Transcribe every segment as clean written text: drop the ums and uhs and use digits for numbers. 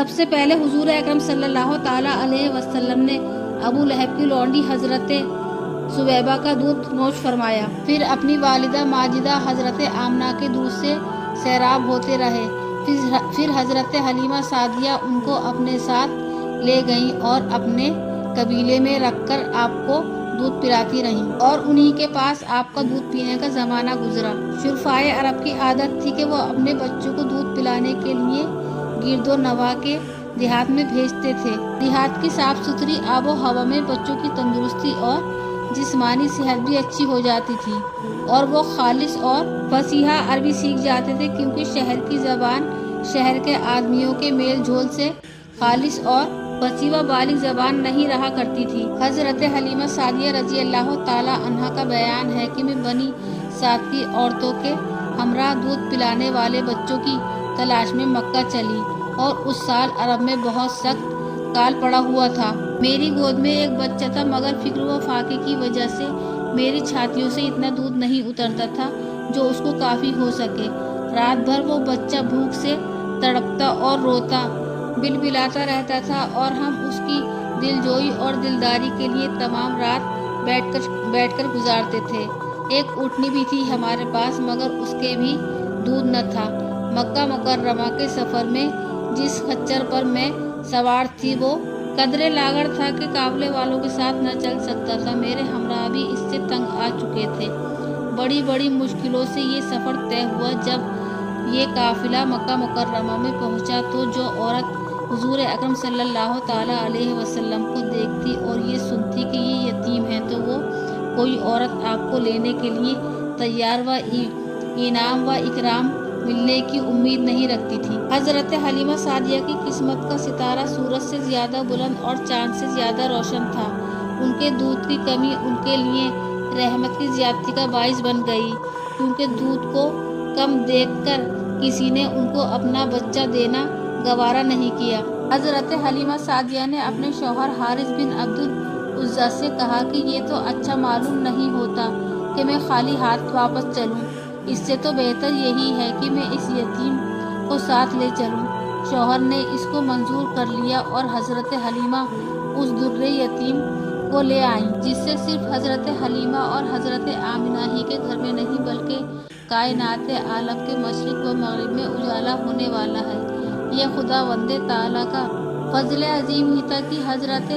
سب سے پہلے حضور اکرم صلی اللہ تعالیٰ علیہ وسلم نے ابو لہب کی لونڈی حضرت سویبہ کا دودھ نوش فرمایا، پھر اپنی والدہ ماجدہ حضرت آمنہ کے دودھ سے سیراب ہوتے رہے، پھر حضرت حلیمہ سعدیہ ان کو اپنے ساتھ لے گئیں اور اپنے قبیلے میں رکھ کر آپ کو دودھ پلاتی رہیں، اور انہی کے پاس آپ کا دودھ پینے کا زمانہ گزرا۔ شرفائے عرب کی عادت تھی کہ وہ اپنے بچوں کو دودھ پلانے کے لیے گرد و نواح کے دیہات میں بھیجتے تھے۔ دیہات کی صاف ستھری آب و ہوا میں بچوں کی تندرستی اور جسمانی صحت بھی اچھی ہو جاتی تھی، اور وہ خالص اور فصیحہ عربی سیکھ جاتے تھے، کیونکہ شہر کی زبان شہر کے آدمیوں کے میل جول سے خالص اور فصیح و بالغ زبان نہیں رہا کرتی تھی۔ حضرت حلیمہ سعدیہ رضی اللہ تعالیٰ عنہا کا بیان ہے کہ میں بنی سعد کی عورتوں کے ہمراہ دودھ پلانے والے بچوں کی تلاش میں مکہ چلی، اور اس سال عرب میں بہت سخت کال پڑا ہوا تھا۔ میری گود میں ایک بچہ تھا، مگر فکر و فاقے کی وجہ سے میری چھاتیوں سے اتنا دودھ نہیں اترتا تھا جو اس کو کافی ہو سکے۔ رات بھر وہ بچہ بھوک سے تڑپتا اور روتا بلبلاتا رہتا تھا، اور ہم اس کی دلجوئی اور دلداری کے لیے تمام رات بیٹھ کر گزارتے تھے۔ ایک اونٹنی بھی تھی ہمارے پاس، مگر اس کے بھی دودھ نہ تھا۔ مکہ مکرمہ کے سفر میں جس خچر پر میں سوار تھی وہ قدرے لاغر تھا کہ قافلے والوں کے ساتھ نہ چل سکتا تھا۔ میرے ہمراہ بھی اس سے تنگ آ چکے تھے۔ بڑی بڑی مشکلوں سے یہ سفر طے ہوا۔ جب یہ قافلہ مکہ مکرمہ میں پہنچا تو جو عورت حضور اکرم صلی اللہ تعالیٰ علیہ وسلم کو دیکھتی اور یہ سنتی کہ یہ یتیم ہیں تو وہ کوئی عورت آپ کو لینے کے لیے تیار و انعام و اکرام ملنے کی امید نہیں رکھتی تھی۔ حضرت حلیمہ سعدیہ کی قسمت کا ستارہ سورج سے زیادہ بلند اور چاند سے زیادہ روشن تھا۔ ان کے دودھ کی کمی ان کے لیے رحمت کی زیادتی کا باعث بن گئی، کیونکہ دودھ کو کم دیکھ کر کسی نے ان کو اپنا بچہ دینا گوارا نہیں کیا۔ حضرت حلیمہ سعدیہ نے اپنے شوہر حارث بن عبد العزیٰ سے کہا کہ یہ تو اچھا معلوم نہیں ہوتا کہ میں خالی ہاتھ واپس چلوں، اس سے تو بہتر یہی ہے کہ میں اس یتیم کو ساتھ لے چلوں۔ شوہر نے اس کو منظور کر لیا، اور حضرت حلیمہ اس در یتیم کو لے آئیں، جس سے صرف حضرت حلیمہ اور حضرت آمنہ ہی کے گھر میں نہیں بلکہ کائنات عالم کے مشرق و مغرب میں اجالا ہونے والا ہے۔ یہ خداوند تعالیٰ کا فضل عظیم ہی تھا کہ حضرت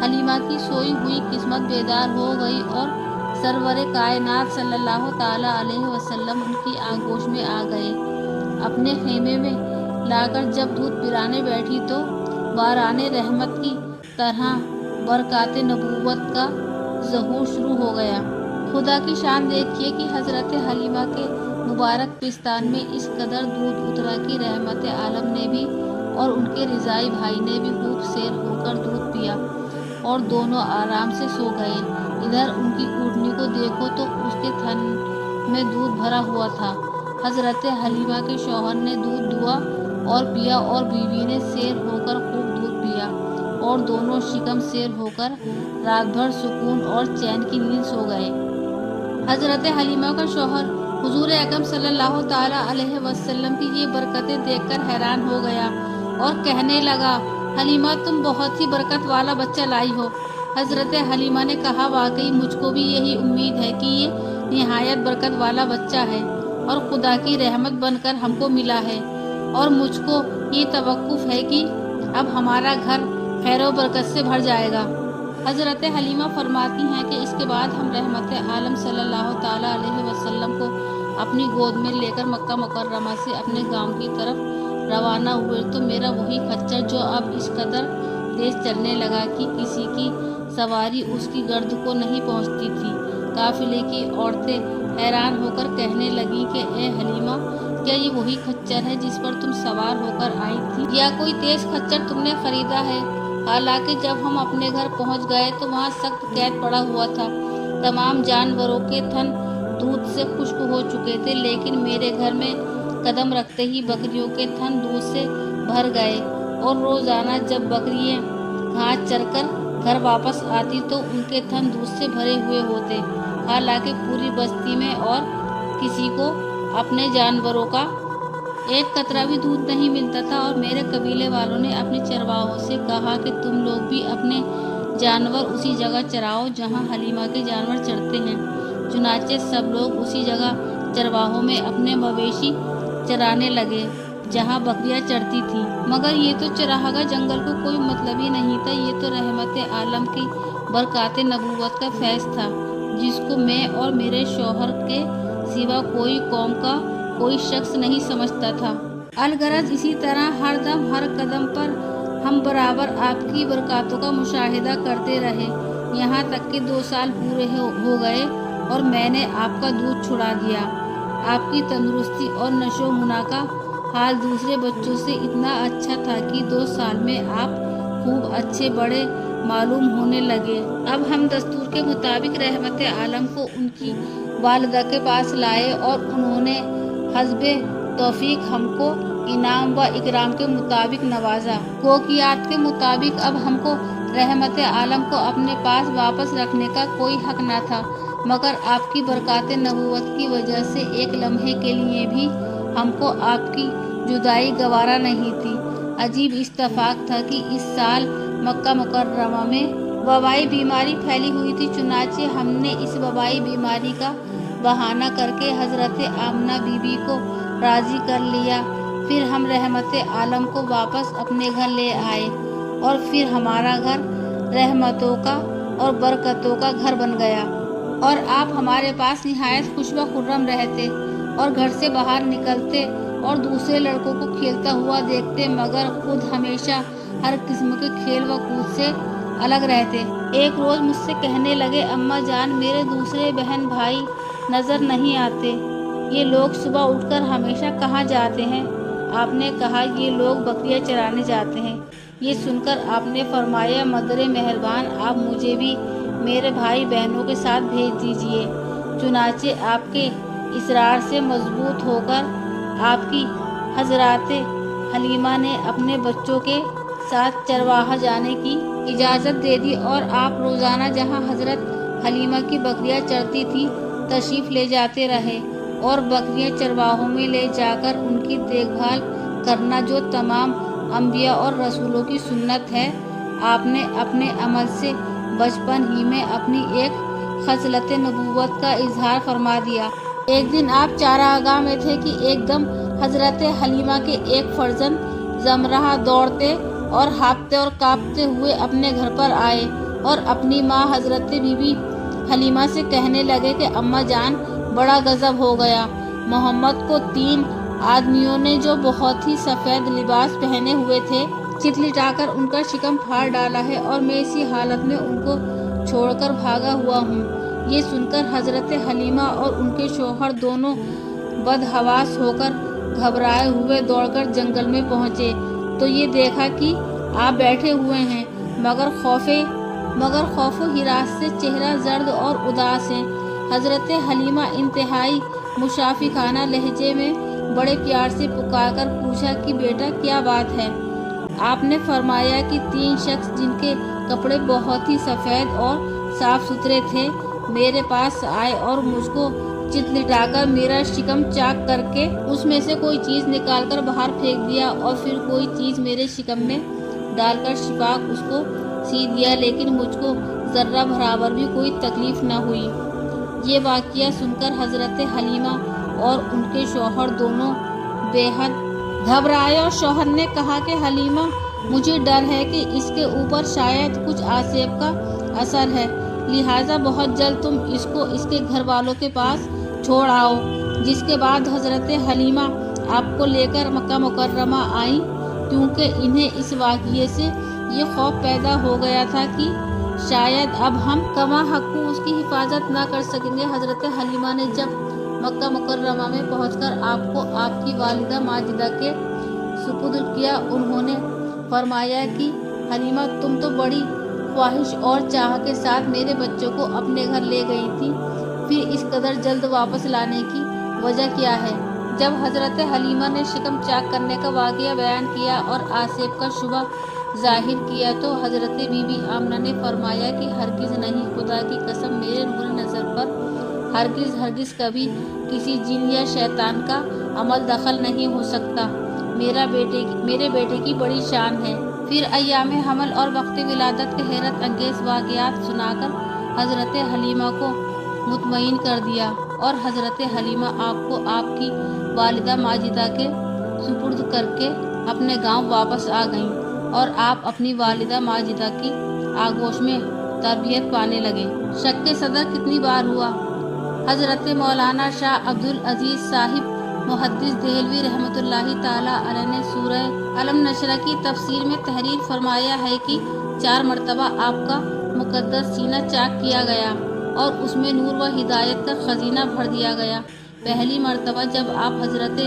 حلیمہ کی سوئی ہوئی قسمت بیدار ہو گئی، اور سرور کائنات صلی اللہ تعالیٰ علیہ وسلم ان کی آغوش میں آ گئے۔ اپنے خیمے میں لا کر جب دودھ پلانے بیٹھی تو باران رحمت کی طرح برکات نبوت کا ظہور شروع ہو گیا۔ خدا کی شان دیکھیے کہ حضرت حلیمہ کے مبارک پستان میں اس قدر دودھ اترا کہ رحمت عالم نے بھی اور ان کے رضائی بھائی نے بھی خوب سیر ہو کر دودھ پیا، اور دونوں آرام سے سو گئے۔ ادھر ان کی اونٹنی کو دیکھو تو اس کے تھن میں دودھ بھرا ہوا تھا۔ حضرت حلیمہ کے شوہر نے دودھ دوا اور پیا، اور بیوی نے سیر ہو کر خوب دودھ پیا، اور دونوں شکم سیر ہو کر رات بھر سکون اور چین کی نیند سو گئے۔ حضرت حلیمہ کا شوہر حضور اکرم صلی اللہ تعالیٰ علیہ وسلم کی یہ برکتیں دیکھ کر حیران ہو گیا، اور کہنے لگا، حلیمہ تم بہت ہی برکت والا بچہ لائی ہو۔ حضرت حلیمہ نے کہا، واقعی مجھ کو بھی یہی امید ہے کہ یہ نہایت برکت والا بچہ ہے، اور خدا کی رحمت بن کر ہم کو ملا ہے، اور مجھ کو یہ توقع ہے کہ اب ہمارا گھر خیر و برکت سے بھر جائے گا۔ حضرت حلیمہ فرماتی ہیں کہ اس کے بعد ہم رحمت عالم صلی اللہ تعالیٰ علیہ وسلم کو اپنی گود میں لے کر مکہ مکرمہ سے اپنے گاؤں کی طرف روانہ ہوئے تو میرا وہی خچر جو اب اس قدر تیز چلنے لگا کہ کسی کی سواری اس کی گرد کو نہیں پہنچتی تھی۔ قافلے کی عورتیں حیران ہو کر کہنے لگیں کہ اے حلیمہ، کیا یہ وہی خچر ہے جس پر تم سوار ہو کر آئی تھی، یا کوئی تیز خچر تم نے خریدا ہے؟ حالانکہ جب ہم اپنے گھر پہنچ گئے تو وہاں سخت قید پڑا ہوا تھا۔ تمام جانوروں کے تھن دودھ سے خشک ہو چکے تھے، لیکن میرے گھر میں قدم رکھتے ہی بکریوں کے تھن دودھ سے بھر گئے، اور روزانہ جب بکریاں گھاس چر کر گھر واپس آتی تو ان کے تھن دودھ سے بھرے ہوئے ہوتے۔ حالانکہ پوری بستی میں اور کسی کو اپنے جانوروں کا एक कतरा भी दूध नहीं मिलता था और मेरे कबीले वालों ने अपने चरवाहों से कहा कि तुम लोग भी अपने जानवर उसी जगह चराओ जहां हलीमा के जानवर चरते हैं। चुनाचे सब लोग उसी जगह चरवाहों में अपने मवेशी चराने लगे जहां बकरियां चरती थी। मगर ये तो चरागाह जंगल को कोई मतलब ही नहीं था। ये तो रहमत आलम की बरकात नबूवत का फैज़ था जिसको मैं और मेरे शौहर के सिवा कोई कौम का कोई शख्स नहीं समझता था। अलगरज इसी तरह हर दम हर कदम पर हम बराबर आपकी बरकातों का मुशाहिदा करते रहे, यहाँ तक कि 2 साल पूरे हो गए और मैंने आपका दूध छुड़ा दिया। आपकी तंदुरुस्ती और नशो मुना का हाल दूसरे बच्चों से इतना अच्छा था कि 2 साल में आप खूब अच्छे बड़े मालूम होने लगे। अब हम दस्तूर के मुताबिक रहमत आलम को उनकी वालिदा के पास लाए और उन्होंने हस्बे तौफीक हमको इनाम व इकराम के मुताबिक नवाजा। कोकियात के मुताबिक अब हमको रहमत आलम को अपने पास वापस रखने का कोई हक न था, मगर आपकी बरकात नबूवत की वजह से एक लम्हे के लिए भी हमको आपकी जुदाई गवारा नहीं थी। अजीब इत्तेफाक था कि इस साल मक्का मुकर्रमा में वबाई बीमारी फैली हुई थी। चुनाचे हमने इस वबाई बीमारी का बहाना करके हजरत आमना बीबी को राजी कर लिया। फिर हम रहमत आलम को वापस अपने घर ले आए और फिर हमारा घर रहमतों का और बरकतों का घर बन गया और आप हमारे पास निहायत खुश व खुर्रम रहते और घर से बाहर निकलते और दूसरे लड़कों को खेलता हुआ देखते, मगर खुद हमेशा हर किस्म के खेल व कूद से अलग रहते। एक रोज मुझसे कहने लगे, अम्मा जान मेरे दूसरे बहन भाई नजर नहीं आते, ये लोग सुबह उठकर हमेशा कहाँ जाते हैं? आपने कहा ये लोग बकरियां चराने जाते हैं। ये सुनकर आपने फरमाया, मदरे मेहरबान आप मुझे भी मेरे भाई बहनों के साथ भेज दीजिए। चुनाचे आपके इसरार से मजबूत होकर आपकी हजराते हलीमा ने अपने बच्चों के साथ चरवाहा जाने की इजाज़त दे दी और आप रोज़ाना जहां हजरत हलीमा की बकरियां चरती थी तशरीफ़ ले जाते रहे और बकरियां चरवाहों में ले जाकर उनकी देखभाल करना जो तमाम अंबिया और रसूलों की सुन्नत है, आपने अपने अमल से बचपन ही में अपनी एक खसलत नबूवत का इजहार फरमा दिया। एक दिन आप चारागाह में थे कि एकदम हजरत हलीमा के एक फर्जंद जमराह दौड़ते और हाँफते और कांपते हुए अपने घर पर आए और अपनी माँ हजरत बीबी हलीमा से कहने लगे कि अम्मा जान बड़ा गजब हो गया। मोहम्मद को 3 आदमियों ने जो बहुत ही सफ़ेद लिबास पहने हुए थे चितलिटाकर उनका शिकम फाड़ डाला है और मैं इसी हालत में उनको छोड़कर भागा हुआ हूँ। ये सुनकर हजरत हलीमा और उनके शौहर दोनों बदहवास होकर घबराए हुए दौड़कर जंगल में पहुँचे तो ये देखा कि आप बैठे हुए हैं, मगर खौफो हिरास से चेहरा जर्द और उदास है। हजरत हलीमा इंतहाई मुशाफिकाना लहजे में बड़े प्यार से पुकारकर पूछा कि बेटा क्या बात है? आपने फरमाया कि 3 शख्स जिनके कपड़े बहुत ही सफ़ेद और साफ सुथरे थे मेरे पास आए और मुझको चितलिटाकर मेरा शिकम चाक करके उसमें से कोई चीज़ निकालकर बाहर फेंक दिया और फिर कोई चीज़ मेरे शिकम में डालकर शिफाक उसको सी दिया, लेकिन मुझको ज़र्रा बराबर भी कोई तकलीफ़ न हुई। ये वाक़या सुनकर हजरत हलीमा और उनके शौहर दोनों बेहद घबराए और शौहर ने कहा कि हलीमा मुझे डर है कि इसके ऊपर शायद कुछ आसेब का असर है, लिहाजा बहुत जल्द तुम इसको इसके घर वालों के पास छोड़ आओ। जिसके बाद हजरत हलीमा आपको लेकर मक्का मुकर्रमा आई, क्योंकि इन्हें इस वाक़ये से ये खौफ पैदा हो गया था कि शायद अब हम कमा हक़्क़ू उसकी हिफाजत ना कर सकेंगे। हजरत हलीमा ने जब मक्का मुकर्रमा में पहुंचकर आपको आपकी वालिदा माजिदा के सुपुर्द किया, उन्होंने फरमाया कि हलीमा तुम तो बड़ी ख्वाहिश और चाह के साथ मेरे बच्चों को अपने घर ले गई थी, फिर इस कदर जल्द वापस लाने की वजह क्या है? जब हजरत हलीमा ने शिकम चाक करने का वाक़या बयान किया और आसेब का शुबा जाहिर किया तो हजरत बीबी आमना ने फरमाया कि हरगिज़ नहीं, खुदा की कसम मेरे नूर नज़र पर हरगिज हरगिज कभी किसी जिन या शैतान का अमल दखल नहीं हो सकता। मेरे बेटे की बड़ी शान है। फिर अय्याम हमल और वक्त विलादत के हैरत अंगेज वाक़यात सुनाकर हज़रत हलीमा को मुतमईन कर दिया और हज़रत हलीमा आपको आपकी वालिदा माजिदा के सुपुर्द करके अपने गांव वापस आ गईं और आप अपनी वालिदा माजिदा की आगोश में तरबियत पाने लगे। शक सदर कितनी बार हुआ। हज़रत मौलाना शाह अब्दुल अजीज साहिब मुहद्दिस देहलवी रहमतुल्लाहि ताला अलैह ने सूरह अलम नशरा की तफसीर में तहरीर फरमाया है कि 4 मरतबा आपका मुकद्दस सीना चाक किया गया और उसमें नूर व हिदायत का खजीना भर दिया गया। पहली मरतबा जब आप हज़रत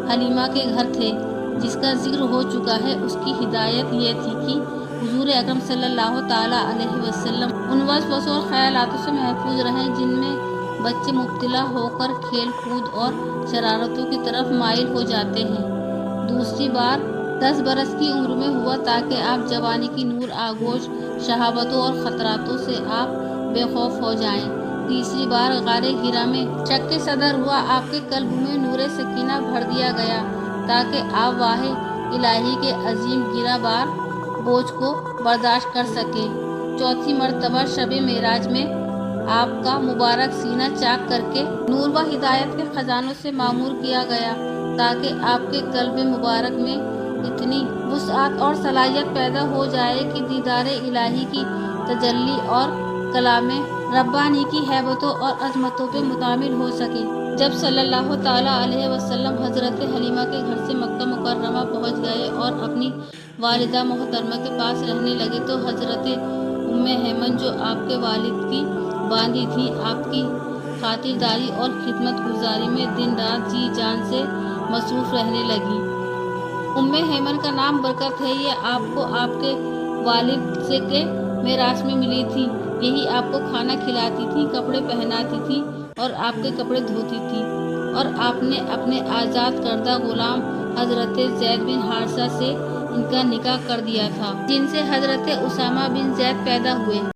हलीमा के घर थे, जिसका जिक्र हो चुका है, उसकी हिदायत ये थी कि हुजूर अकरम सल्लल्लाहु ताला अलैहि वसल्लम उन वसवसों और ख्यालातों से महफूज रहें जिनमें बच्चे मुब्तला होकर खेल कूद और शरारतों की तरफ माइल हो जाते हैं। दूसरी बार 10 बरस की उम्र में हुआ ताकि आप जवानी की नूर आगोश शहाबतों और ख़तरातों से आप बेखौफ हो जाएं। तीसरी बार गारे हिरा में शक सदर हुआ, आपके कल्ब में नूर सकीना भर दिया गया ताकि आप वाहे इलाही के अजीम गिराबार बोझ को बर्दाश्त कर सके। चौथी मरतबा शब मेराज में आपका मुबारक सीना चाक करके नूर व हिदायत के खजानों से मामूर किया गया ताकि आपके कल्ब मुबारक में इतनी वुसअत और सलाहियत पैदा हो जाए कि दीदार इलाही की तजल्ली और कलामे रब्बानी की हैबतों और अजमतों पे मुतामिल हो सके। जब सल्लल्लाहु ताला अलैहि वसल्लम हज़रत हलीमा के घर से मक्का मुकर्रमा पहुंच गए और अपनी वालिदा मोहतरमा के पास रहने लगे तो हज़रत उम्मे हेमन जो आपके वालिद की बांदी थी, आपकी खातिरदारी और खिदमत गुजारी में दिन रात जी जान से मसरूफ़ रहने लगी। उम्मे हेमन का नाम बरकत है। ये आपको आपके वालिद से के मेरास में मिली थी। यही आपको खाना खिलाती थी, कपड़े पहनाती थी और आपके कपड़े धोती थी। और आपने अपने आज़ाद करदा गुलाम हज़रत ज़ैद बिन हारिसा से इनका निकाह कर दिया था, जिनसे हज़रत उसामा बिन ज़ैद पैदा हुए।